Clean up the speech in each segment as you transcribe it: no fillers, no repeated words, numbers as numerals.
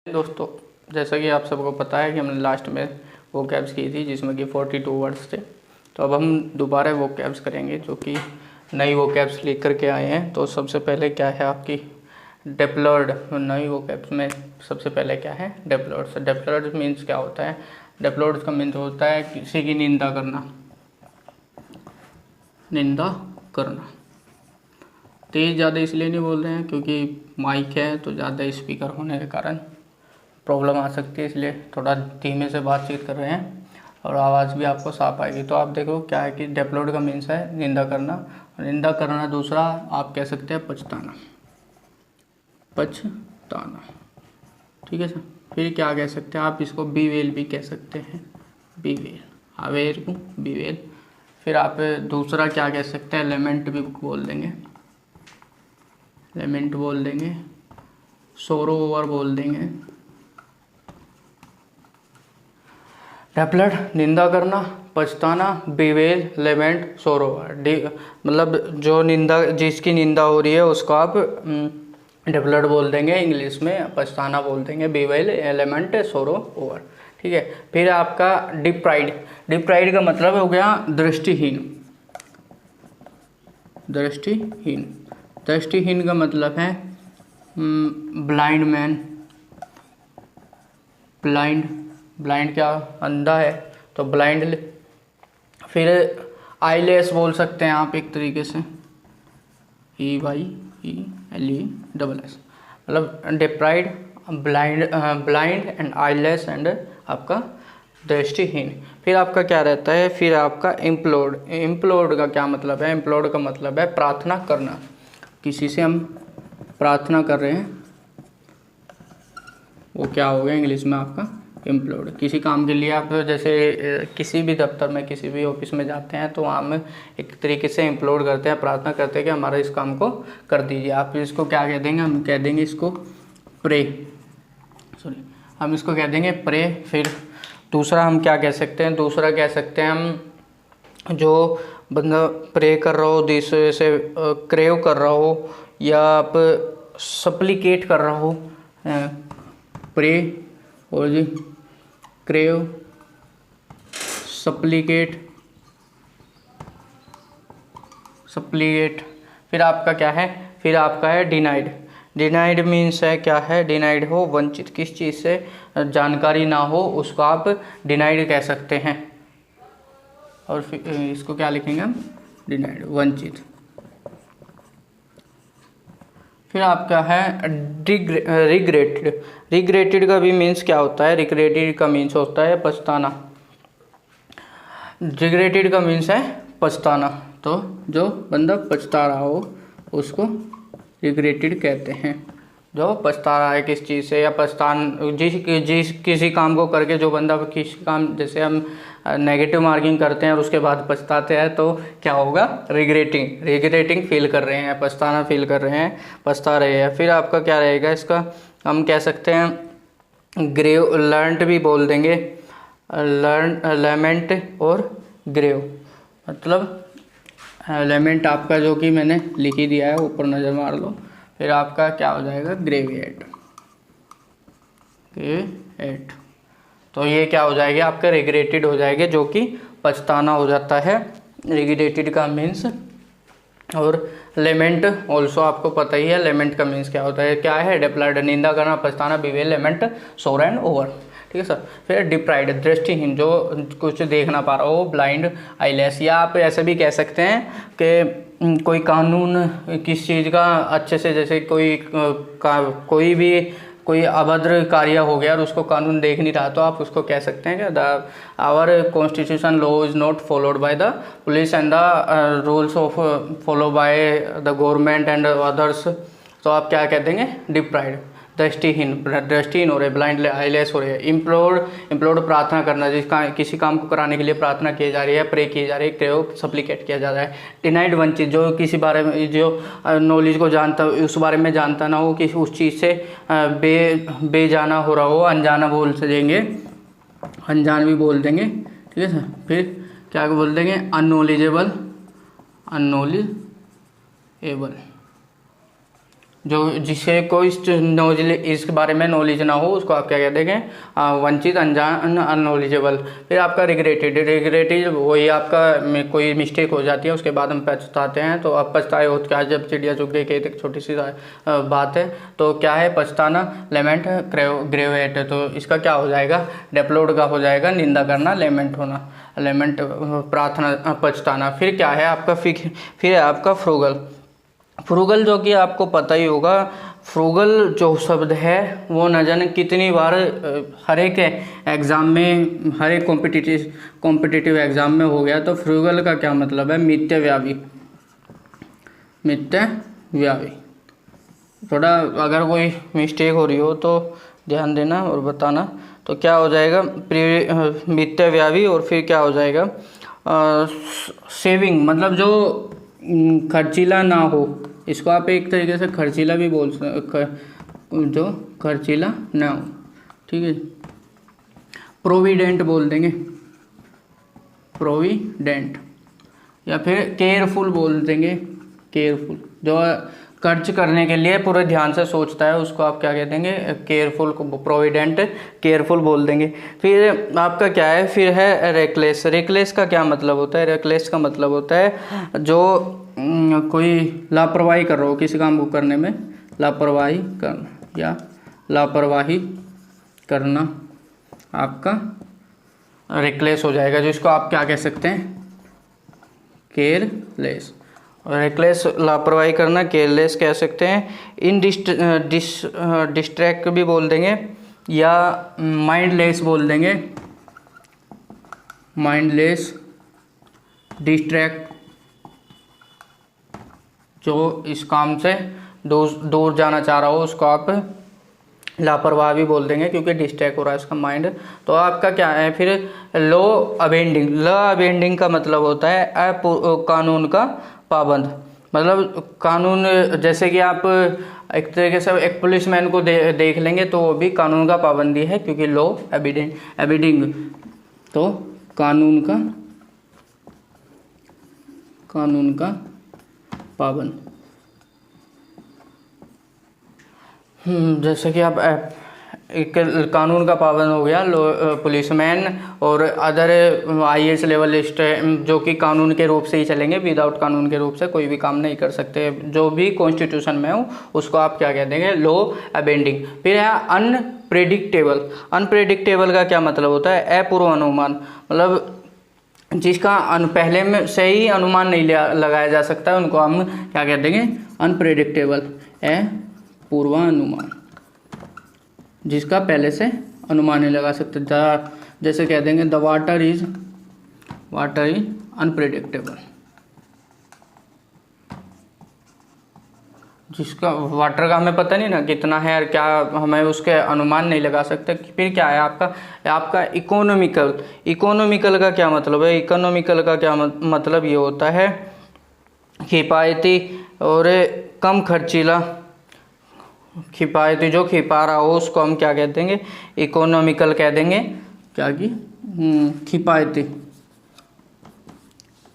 दोस्तों, जैसा कि आप सबको पता है कि हमने लास्ट में वो कैब्स की थी जिसमें कि 42 वर्ड्स थे। तो अब हम दोबारा वो कैब्स करेंगे जो कि नई वो कैब्स लेकर के आए हैं। तो सबसे पहले क्या है आपकी डेप्लॉयड। नई वो कैब्स में सबसे पहले क्या है डेप्लॉयड। डेप्लॉयड मीन्स क्या होता है? डेप्लॉयड का मीन्स होता है किसी की निंदा करना। निंदा करना। तेज़ ज़्यादा इसलिए नहीं बोल रहे हैं क्योंकि माइक है तो ज़्यादा स्पीकर होने के कारण प्रॉब्लम आ सकती है, इसलिए थोड़ा धीमे से बातचीत कर रहे हैं और आवाज़ भी आपको साफ आएगी। तो आप देखो क्या है कि डेप्लॉयड का मीन्स है निंदा करना। निंदा करना दूसरा आप कह सकते हैं पछताना। पछताना, ठीक है सर। फिर क्या कह सकते हैं आप इसको बीवेल भी कह सकते हैं। बीवेल, अवेयर को बीवेल। फिर आप दूसरा क्या कह सकते हैं लेमेंट भी बोल देंगे। लेमेंट बोल देंगे। सोरो ओवर बोल देंगे। डेप्लॉयड निंदा करना, पछताना, बीवेल, लेमेंट, सोरो। मतलब जो निंदा जिसकी निंदा हो रही है उसको आप डेप्लॉयड बोल देंगे इंग्लिश में, पछताना बोल देंगे बीवेल, लेमेंट, सोरो ओवर, ठीक है। फिर आपका डिप्राइड। डिप्राइड का मतलब हो गया दृष्टिहीन। दृष्टिहीन। दृष्टिहीन का मतलब है ब्लाइंड मैन। ब्लाइंड क्या? अंधा है तो ब्लाइंड। फिर आईलेस बोल सकते हैं आप एक तरीके से, EYELESS। मतलब deprived, blind and eyeless and आपका दृष्टिहीन। फिर आपका क्या रहता है? फिर आपका इम्प्लोर्ड। इम्प्लोर्ड का क्या मतलब है? इम्प्लोर्ड का मतलब है प्रार्थना करना। किसी से हम प्रार्थना कर रहे हैं, वो क्या हो गया इंग्लिश में आपका इम्प्लोर्ड। किसी काम के लिए आप जैसे किसी भी दफ्तर में, किसी भी ऑफिस में जाते हैं तो वहाँ में एक तरीके से इम्प्लोर्ड करते हैं, प्रार्थना करते हैं कि हमारा इस काम को कर दीजिए। आप इसको क्या कह देंगे? हम कह देंगे इसको प्रे। हम इसको कह देंगे प्रे। फिर दूसरा हम क्या कह सकते हैं? दूसरा कह सकते हैं हम जो बंदा प्रे कर रहा हो, जैसे क्रेव कर रहा हो या आप सप्लिकेट कर रहा हो, प्रे और जी क्रेव, सप्लिकेट। फिर आपका क्या है? फिर आपका है डिनाइड। डिनाइड मीन्स है क्या है? डिनाइड हो वंचित, किस चीज़ से जानकारी ना हो उसको आप डिनाइड कह सकते हैं। और फिर इसको क्या लिखेंगे हम? डिनाइड, वंचित। फिर आपका है रिग्रेटेड। रिग्रेटेड का भी मीन्स क्या होता है? रिग्रेटेड का मीन्स होता है पछताना। रिग्रेटेड का मीन्स है पछताना। तो जो बंदा पछता रहा हो उसको रिग्रेटेड कहते हैं। जो पछता रहा है किस चीज़ से, या जिस किसी काम को करके जो बंदा किसी काम, जैसे हम नेगेटिव मार्किंग करते हैं और उसके बाद पछताते हैं तो क्या होगा? रिग्रेटिंग फील कर रहे हैं, पछताना फील कर रहे हैं, पछता रहे हैं। फिर आपका क्या रहेगा? इसका हम कह सकते हैं ग्रेव, लर्नड भी बोल देंगे। लेमेंट और ग्रेव। मतलब लेमेंट आपका जो कि मैंने लिख ही दिया है, ऊपर नज़र मार लो। फिर आपका क्या हो जाएगा? ग्रेविएट। तो ये क्या हो जाएगा? आपका रिग्रेटेड हो जाएगा, जो कि पछताना हो जाता है रिग्रेटेड का मीन्स। और लेमेंट ऑल्सो आपको पता ही है, लेमेंट का मीन्स क्या होता है? क्या है? डेप्लॉयड, निंदा करना, पछताना, बीवेल, लेमेंट, सोर एंड ओवर, ठीक है सर। फिर डिप्राइड, दृष्टिहीन, जो कुछ देख ना पा रहा हो, ब्लाइंड, आईलेस। या आप ऐसे भी कह सकते हैं कि कोई कानून किस चीज़ का अच्छे से, जैसे कोई अभद्र कार्य हो गया और उसको कानून देख नहीं रहा, तो आप उसको कह सकते हैं कि our constitution law is not followed by the police and the rules of follow by the government and others. तो आप क्या कह देंगे? डिप्राइड, दृष्टिहीन हो रहे, ब्लाइंड, आईलेस हो रहे। इम्प्लोर्ड प्रार्थना करना, किसी काम को कराने के लिए प्रार्थना की जा रही है, प्रे की जा रही है, क्रेव, सप्लिकेट किया जा रहा है। डिनाइड, वंचित, जो किसी बारे में, जो नॉलेज को जानता, उस बारे में जानता ना हो, कि उस चीज़ से बेजाना हो रहा हो, अनजाना बोल सकेंगे, अनजान भी बोल देंगे, ठीक है सर। फिर क्या बोल देंगे? अननॉलेजेबल। जो जिसे कोई नॉलेज इसके बारे में नॉलेज ना हो उसको आप क्या कह देंगे, वंचित, अनजान, अननॉलेजेबल। फिर आपका रिग्रेटेड, रिग्रेटेड वही आपका कोई मिस्टेक हो जाती है उसके बाद हम पछताते हैं, तो अब पछताए हो क्या जब चिड़िया चुग गई, कही एक छोटी सी बात है, तो क्या है पछताना, लेमेंट, ग्रेवेट, तो इसका क्या हो जाएगा, डेप्लोड का हो जाएगा निंदा करना, लेमेंट होना, लेमेंट प्रार्थना, पछताना। फिर क्या है आपका, फिर है आपका फ्रूगल। फ्रूगल जो कि आपको पता ही होगा, फ्रूगल जो शब्द है वो न जाने कितनी बार हर एक एग्ज़ाम में, हर एक कॉम्पिटिटिव एग्ज़ाम में हो गया। तो फ्रूगल का क्या मतलब है, मित्यव्ययी, मित्यव्ययी। थोड़ा अगर कोई मिस्टेक हो रही हो तो ध्यान देना और बताना। तो क्या हो जाएगा, मित्यव्ययी, और फिर क्या हो जाएगा, सेविंग, मतलब जो खर्चीला ना हो, इसको आप एक तरीके से खर्चीला भी बोल जो खर्चीला ना हो, ठीक है। प्रोविडेंट बोल देंगे, प्रोविडेंट, या फिर केयरफुल बोल देंगे, केयरफुल, जो खर्च करने के लिए पूरे ध्यान से सोचता है उसको आप क्या कह देंगे, केयरफुल को प्रोविडेंट, केयरफुल बोल देंगे। फिर आपका क्या है, फिर है रेकलेस। रेकलेस का क्या मतलब होता है, रेकलेस का मतलब होता है जो कोई लापरवाही कर रहा हो किसी काम को करने में, लापरवाही करना या लापरवाही करना आपका रेकलेस हो जाएगा, जिसको आप क्या कह सकते हैं, केयरलेस। रेकलेस लापरवाही करना, केयरलेस कह सकते हैं। इन डिस्ट्रैक्ट भी बोल देंगे या माइंडलेस बोल देंगे, माइंडलेस, डिस्ट्रैक्ट, जो इस काम से दूर जाना चाह रहा हो उसको आप लापरवाह भी बोल देंगे क्योंकि डिस्ट्रैक्ट हो रहा है इसका माइंड। तो आपका क्या है फिर, लॉ अबेंडिंग। लॉ अबेंडिंग का मतलब होता है कानून का पाबंद, मतलब कानून, जैसे कि आप एक तरीके से एक पुलिसमैन को देख लेंगे तो वो भी कानून का पाबंदी है, क्योंकि लॉ अबेंडिंग तो कानून का पाबंद। जैसे कि आप एक कानून का पाबंद हो गया पुलिसमैन और अदर IAS लेवल जो कि कानून के रूप से ही चलेंगे, विदाउट कानून के रूप से कोई भी काम नहीं कर सकते, जो भी कॉन्स्टिट्यूशन में हो उसको आप क्या कह देंगे, लॉ अबेंडिंग। फिर है अनप्रेडिक्टेबल। अनप्रेडिक्टेबल का क्या मतलब होता है, अपूर्व अनुमान, मतलब जिसका पहले में से ही अनुमान नहीं लगाया जा सकता है, उनको हम क्या कह देंगे, अनप्रेडिक्टेबल, पूर्वानुमान, जिसका पहले से अनुमान नहीं लगा सकते। जैसे कह देंगे द वाटर इज अनप्रेडिक्टेबल, जिसका वाटर का हमें पता नहीं ना कितना है और क्या, हमें उसके अनुमान नहीं लगा सकते। फिर क्या है आपका इकोनॉमिकल। इकोनॉमिकल का क्या मतलब है, इकोनॉमिकल का क्या मतलब ये होता है, किफ़ायती और कम खर्चीला। किफ़ायती, जो खिपा रहा हो उसको हम क्या कह देंगे, इकोनॉमिकल कह देंगे। क्या की किफ़ायती।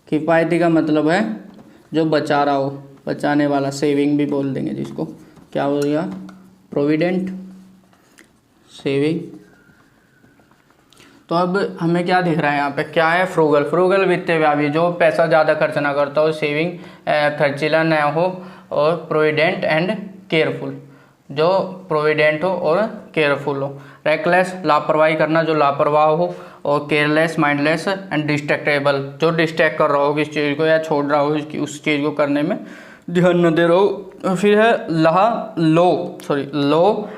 किफ़ायती का मतलब है जो बचा रहा हो, बचाने वाला, सेविंग भी बोल देंगे जिसको। क्या हो गया, प्रोविडेंट, सेविंग। तो अब हमें क्या दिख रहा है यहाँ पे, क्या है, फ्रूगल। फ्रूगल वित्तीय, जो पैसा ज़्यादा खर्च ना करता हो, सेविंग खर्चीला न हो, और प्रोविडेंट एंड केयरफुल, जो प्रोविडेंट हो और केयरफुल हो। रेकलेस, लापरवाही करना, जो लापरवाह हो, और केयरलेस, माइंडलेस एंड डिस्ट्रैक्टेबल, जो डिस्ट्रैक्ट कर रहा हो किस चीज़ को या छोड़ रहा हो उस चीज़ को करने में ध्यान न दे रहा हो। फिर है लॉ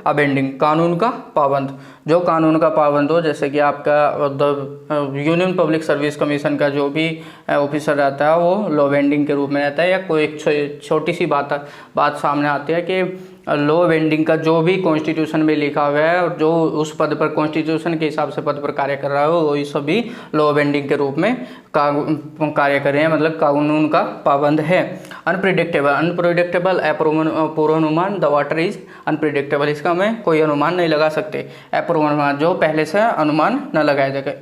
अबेंडिंग, कानून का पाबंद, जो कानून का पाबंद हो, जैसे कि आपका यूनियन पब्लिक सर्विस कमीशन का जो भी ऑफिसर रहता है वो लॉ अबेंडिंग के रूप में रहता है, या कोई एक छोटी सी बात सामने आती है कि लॉ अबेंडिंग का जो भी कॉन्स्टिट्यूशन में लिखा हुआ है और जो उस पद पर कॉन्स्टिट्यूशन के हिसाब से पद पर कार्य कर रहा है वही सभी लॉ अबेंडिंग के रूप में कार्य कर रहे हैं, मतलब कानून का पाबंद है। अनप्रिडिक्टेबल, अपूर्वानुमान, द वाटर इज अनप्रिडिक्टेबल, इसका में कोई अनुमान नहीं लगा सकते। अपूर्वानुमान, जो पहले से अनुमान न लगाया जाएगा।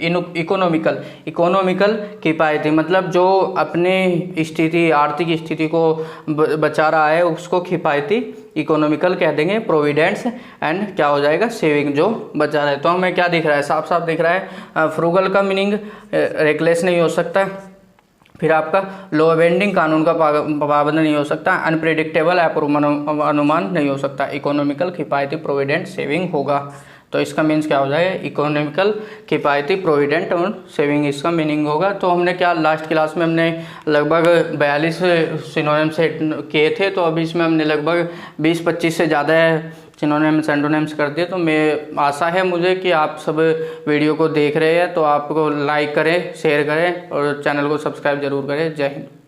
इकोनॉमिकल किफ़ायती, मतलब जो अपने स्थिति, आर्थिक स्थिति को बचा रहा है उसको किफ़ायती इकोनॉमिकल कह देंगे, प्रोविडेंट्स एंड क्या हो जाएगा, सेविंग जो बचा रहे। तो हमें क्या दिख रहा है, साफ साफ दिख रहा है, फ्रूगल का मीनिंग रेकलेस नहीं हो सकता, फिर आपका लो अबेंडिंग कानून का पाबंद नहीं हो सकता, अनप्रिडिक्टेबल अनुमान नहीं हो सकता, इकोनॉमिकल किफ़ायती प्रोविडेंट सेविंग होगा। तो इसका मीन्स क्या हो जाएगा, इकोनॉमिकल किफ़ायती प्रोविडेंट और सेविंग इसका मीनिंग होगा। तो हमने क्या लास्ट क्लास में हमने लगभग 42 सिनोनिम्स किए थे, तो अभी इसमें हमने लगभग 20-25 से ज़्यादा सिनोनिम्स एंटोनिम्स कर दिए। तो मैं आशा है मुझे कि आप सब वीडियो को देख रहे हैं, तो आपको लाइक करें, शेयर करें और चैनल को सब्सक्राइब जरूर करें। जय हिंद।